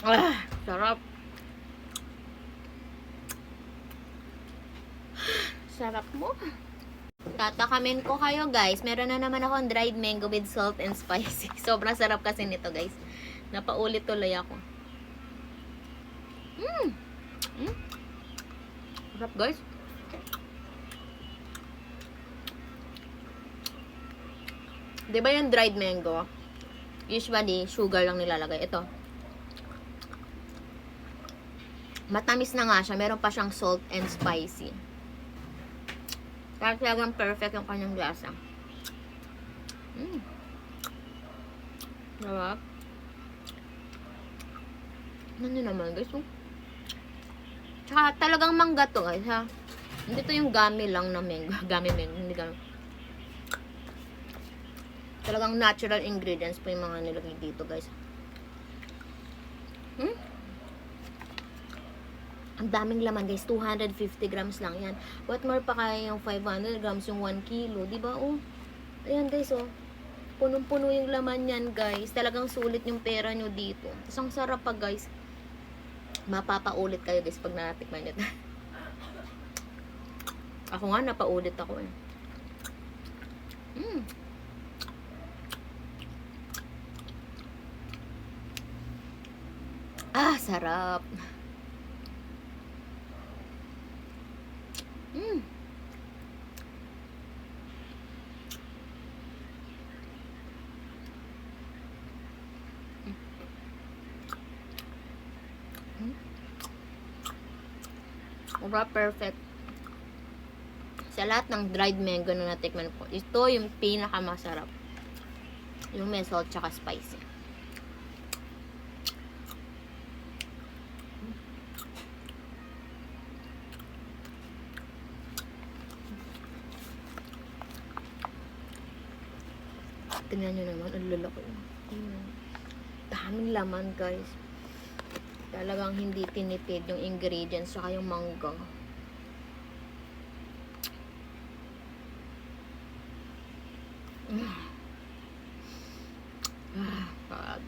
Sarap. Sarap mo. Tatakamin ko kayo guys. Meron na naman akong dried mango with salt and spicy. Sobrang sarap kasi nito guys. Napaulit tuloy ako. Sarap guys. Diba yung dried mango? Usually, sugar lang nilalagay. Ito. Matamis na nga siya. Meron pa siyang salt and spicy. Kaya talagang perfect yung kanyang lasa. Sarap. Ano naman guys? Tsaka talagang mangga to guys ha. Hindi to yung gummy lang na mango. Gummy mango. Hindi gummy. Talagang natural ingredients po yung mga nilagay dito guys. Ang daming laman guys. 250 grams lang yan. What more pa kaya yung 500 grams, yung 1 kilo. Diba oh? Ayan guys oh. Punong-puno yung laman yan guys. Talagang sulit yung pera nyo dito. Tapos ang sarap pa guys. Mapapaulit kayo guys pag natikman nyo. Ako nga napaulit ako eh. Sarap. Sarap, perfect. Sa lahat ng dried mango na natikman ko, ito yung pinakamasarap. Yung may salt tsaka spicy. Tingnan nyo naman, ang lalaki. Daming laman guys. Talagang hindi tinipid yung ingredients saka yung mangga. God.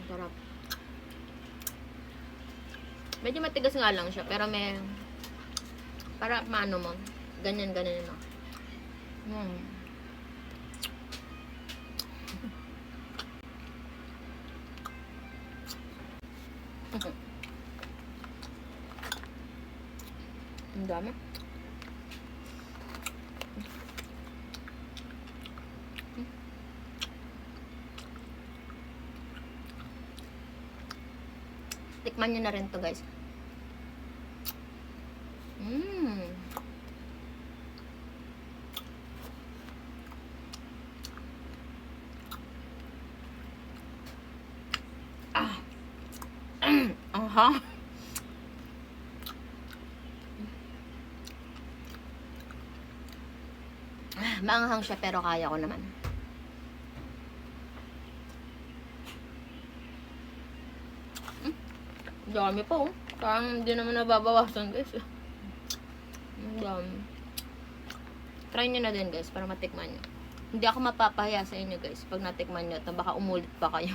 Sarap. Medyo matigas nga lang siya, pero may para maano mo, ganyan mo. Ang dami. Tikman nyo na rin to guys. Maanghang siya pero kaya ko naman. Dami pa oh. Parang hindi naman nababawasan guys. Dami. Try nyo na din guys para matikman nyo. Hindi ako mapapahiya sa inyo guys pag natikman nyo ito. Baka umulit pa kayo.